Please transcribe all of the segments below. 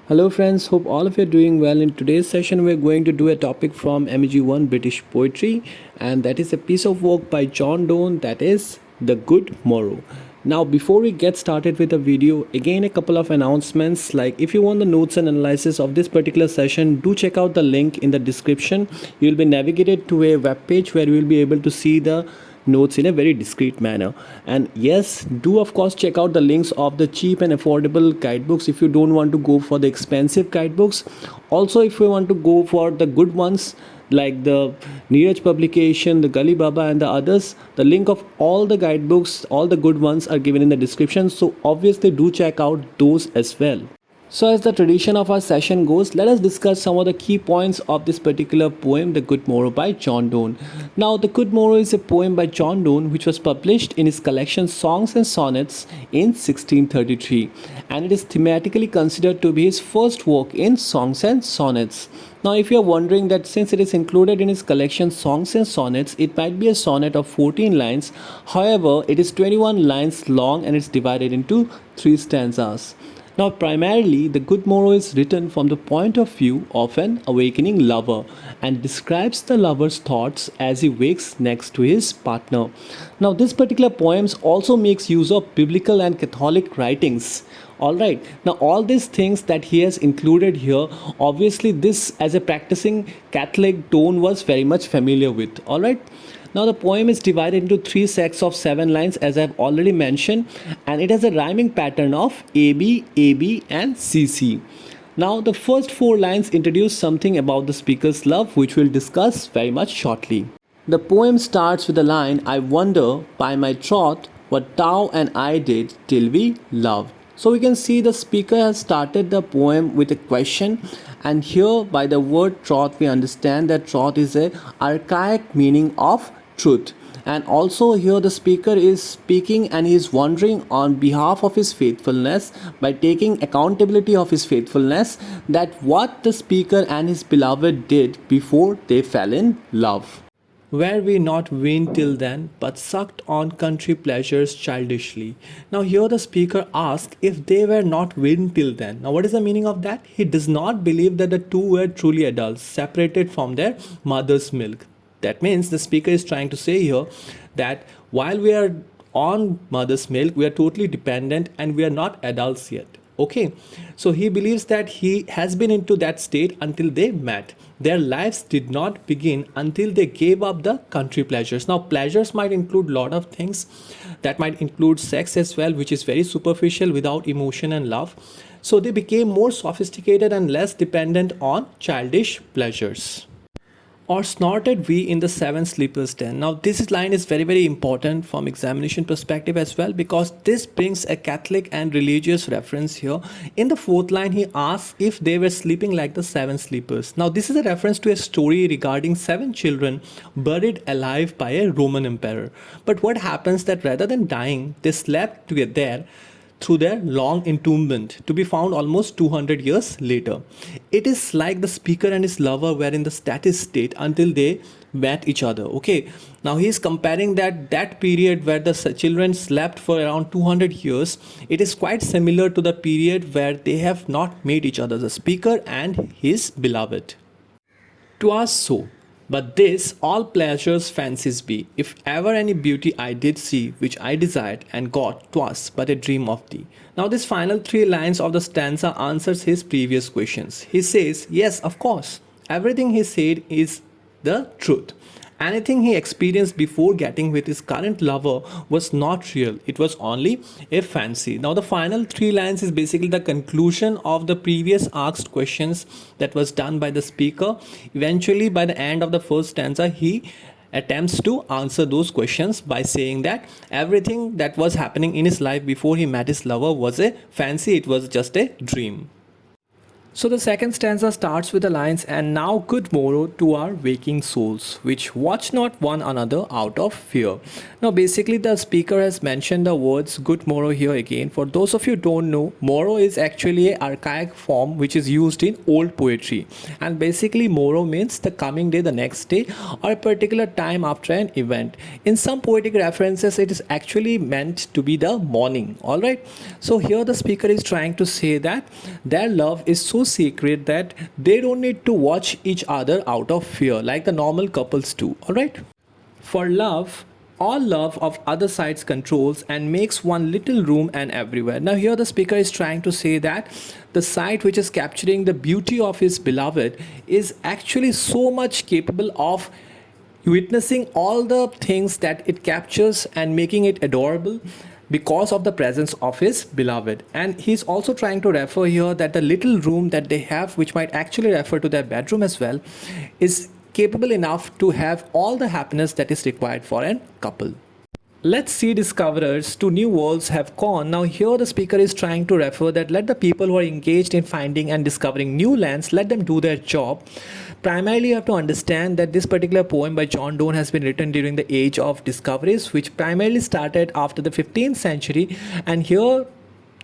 Hello friends, hope all of you are doing well. In today's session we're going to do a topic from MEG1 British Poetry, and that is a piece of work by John Donne, that is The Good Morrow. Now before we get started with the video, again a couple of announcements. Like if you want the notes and analysis of this particular session, do check out the link in the description. You'll be navigated to a web page where you will be able to see the notes in a very discreet manner. And yes, do of course check out the links of the cheap and affordable guidebooks if you don't want to go for the expensive guidebooks. Also, if you want to go for the good ones like the Neeraj publication, the Gully Baba and the others, the link of all the guidebooks, all the good ones are given in the description, so obviously do check out those as well. So, as the tradition of our session goes, let us discuss some of the key points of this particular poem, The Good Morrow by John Donne. Now, The Good Morrow is a poem by John Donne which was published in his collection Songs and Sonnets in 1633, and it is thematically considered to be his first work in Songs and Sonnets. Now, if you are wondering that since it is included in his collection Songs and Sonnets, it might be a sonnet of 14 lines. However, it is 21 lines long and it's divided into 3 stanzas. Now, primarily, The Good Morrow is written from the point of view of an awakening lover and describes the lover's thoughts as he wakes next to his partner. Now, this particular poem also makes use of biblical and Catholic writings. Alright, now all these things that he has included here, obviously, this as a practicing Catholic Donne was very much familiar with. Alright. Now the poem is divided into 3 sets of 7 lines as I've already mentioned, and it has a rhyming pattern of AB, AB and CC. Now the first 4 lines introduce something about the speaker's love, which we'll discuss very much shortly. The poem starts with the line, I wonder by my troth what thou and I did till we loved. So we can see the speaker has started the poem with a question, and here by the word troth we understand that troth is a archaic meaning of truth. And also here the speaker is speaking and he is wondering on behalf of his faithfulness, by taking accountability of his faithfulness, that what the speaker and his beloved did before they fell in love. Were we not weaned till then, but sucked on country pleasures childishly? Now, here the speaker asks if they were not weaned till then. Now, what is the meaning of that? He does not believe that the two were truly adults, separated from their mother's milk. That means the speaker is trying to say here that while we are on mother's milk, we are totally dependent and we are not adults yet. Okay, so he believes that he has been into that state until they met. Their lives did not begin until they gave up the country pleasures. Now, pleasures might include a lot of things. That might include sex as well, which is very superficial without emotion and love. So they became more sophisticated and less dependent on childish pleasures. Or snorted we in the seven sleepers den. Now this line is very important from examination perspective as well, because this brings a Catholic and religious reference here. In the 4th line he asks if they were sleeping like the 7 sleepers. Now this is a reference to a story regarding 7 children buried alive by a Roman emperor. But what happens that rather than dying, they slept together there through their long entombment, to be found almost 200 years later. It is like the speaker and his lover were in the status state until they met each other. Okay, now he is comparing that period where the children slept for around 200 years. It is quite similar to the period where they have not met each other, the speaker and his beloved. 'Twas so. But this all pleasures fancies be. If ever any beauty I did see, which I desired and got, 'twas but a dream of thee. Now this final 3 lines of the stanza answers his previous questions. He says, yes, of course, everything he said is the truth. Anything he experienced before getting with his current lover was not real. It was only a fancy. Now the final 3 lines is basically the conclusion of the previous asked questions that was done by the speaker. Eventually, by the end of the first stanza, he attempts to answer those questions by saying that everything that was happening in his life before he met his lover was a fancy. It was just a dream. So the second stanza starts with the lines, "And now good morrow to our waking souls, which watch not one another out of fear." Now basically the speaker has mentioned the words good morrow here again. For those of you who don't know, morrow is actually an archaic form which is used in old poetry. And basically morrow means the coming day, the next day, or a particular time after an event. In some poetic references, it is actually meant to be the morning. Alright. So here the speaker is trying to say that their love is so secret that they don't need to watch each other out of fear like the normal couples do. Alright. For love, all love of other sides controls and makes one little room and everywhere. Now here the speaker is trying to say that the side which is capturing the beauty of his beloved is actually so much capable of witnessing all the things that it captures and making it adorable because of the presence of his beloved. And he's also trying to refer here that the little room that they have, which might actually refer to their bedroom as well, is capable enough to have all the happiness that is required for a couple. Let's see discoverers to new worlds have gone. Now here the speaker is trying to refer that let the people who are engaged in finding and discovering new lands, let them do their job. Primarily you have to understand that this particular poem by John Donne has been written during the age of discoveries, which primarily started after the 15th century, and here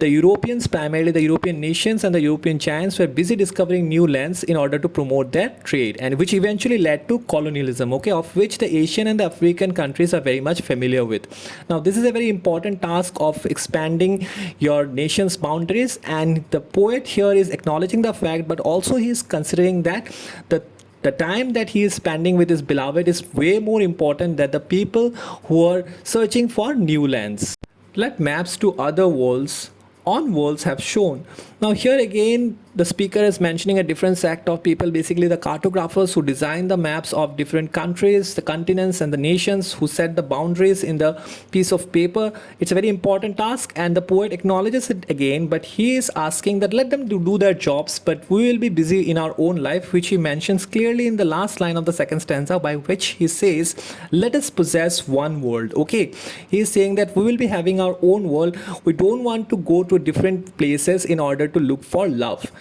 the Europeans, primarily the European nations and the European giants, were busy discovering new lands in order to promote their trade, and which eventually led to colonialism, okay, of which the Asian and the African countries are very much familiar with. Now this is a very important task of expanding your nation's boundaries, and the poet here is acknowledging the fact, but also he is considering that the time that he is spending with his beloved is way more important than the people who are searching for new lands. Let maps to other worlds on worlds have shown. Now here again the speaker is mentioning a different sect of people, basically the cartographers who design the maps of different countries, the continents and the nations, who set the boundaries in the piece of paper. It's a very important task, and the poet acknowledges it again, but he is asking that let them do their jobs, but we will be busy in our own life, which he mentions clearly in the last line of the second stanza, by which he says, let us possess one world. Okay, he is saying that we will be having our own world. We don't want to go to different places in order to look for love.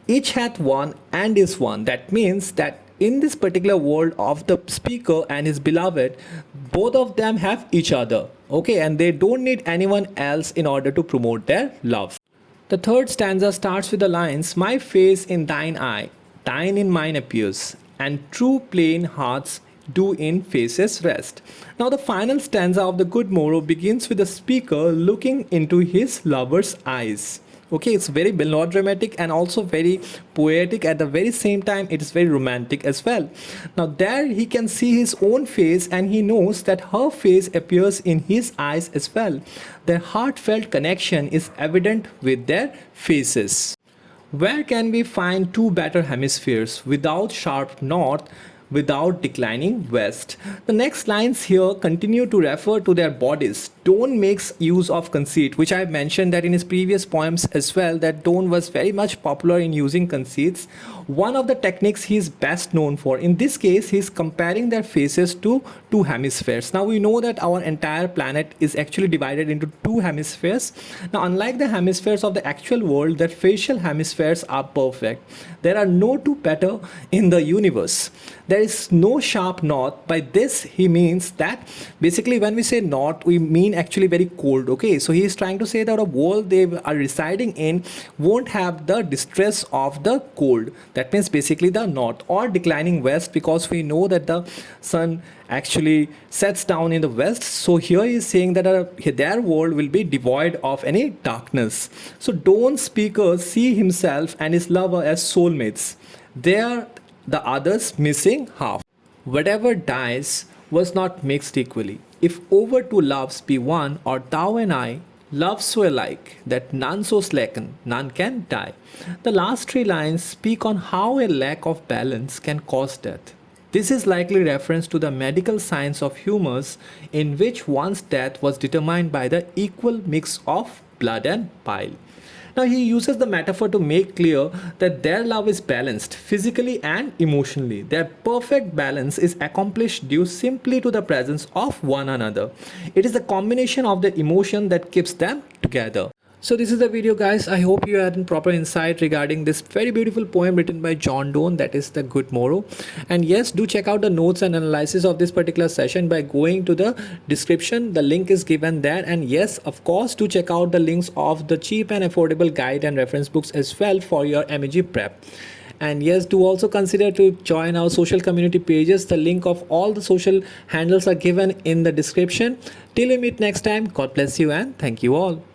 Each hath one and is one. That means that in this particular world of the speaker and his beloved, both of them have each other, okay, and they don't need anyone else in order to promote their love. The third stanza starts with the lines, my face in thine eye, thine in mine appears, and true plain hearts do in faces rest. Now the final stanza of the Good Morrow begins with the speaker looking into his lover's eyes. Okay, it's very melodramatic and also very poetic. At the very same time, it is very romantic as well. Now there he can see his own face, and he knows that her face appears in his eyes as well. Their heartfelt connection is evident with their faces. Where can we find two better hemispheres without sharp north, without declining west? The next lines here continue to refer to their bodies. Donne makes use of conceit, which I have mentioned that in his previous poems as well, that Donne was very much popular in using conceits. One of the techniques he is best known for. In this case, he is comparing their faces to two hemispheres. Now we know that our entire planet is actually divided into two hemispheres. Now unlike the hemispheres of the actual world, their facial hemispheres are perfect. There are no two better in the universe. There is no sharp north. By this he means that basically when we say north, we mean actually very cold. Okay, so he is trying to say that a world they are residing in won't have the distress of the cold. That means basically the north, or declining west, because we know that the sun actually sets down in the west. So here he is saying that their world will be devoid of any darkness. So Donne's speakers see himself and his lover as soulmates. They are the other's missing half. Whatever dies was not mixed equally. If over two loves be one, or thou and I, love so alike, that none so slacken, none can die. The last three lines speak on how a lack of balance can cause death. This is likely reference to the medical science of humors, in which one's death was determined by the equal mix of blood and bile. Now he uses the metaphor to make clear that their love is balanced physically and emotionally. Their perfect balance is accomplished due simply to the presence of one another. It is the combination of the emotion that keeps them together. So this is the video, guys. I hope you had a proper insight regarding this very beautiful poem written by John Donne, that is The Good Morrow. And yes, do check out the notes and analysis of this particular session by going to the description. The link is given there. And yes, of course, do check out the links of the cheap and affordable guide and reference books as well for your MEG prep. And yes, do also consider to join our social community pages. The link of all the social handles are given in the description. Till we meet next time, God bless you and thank you all.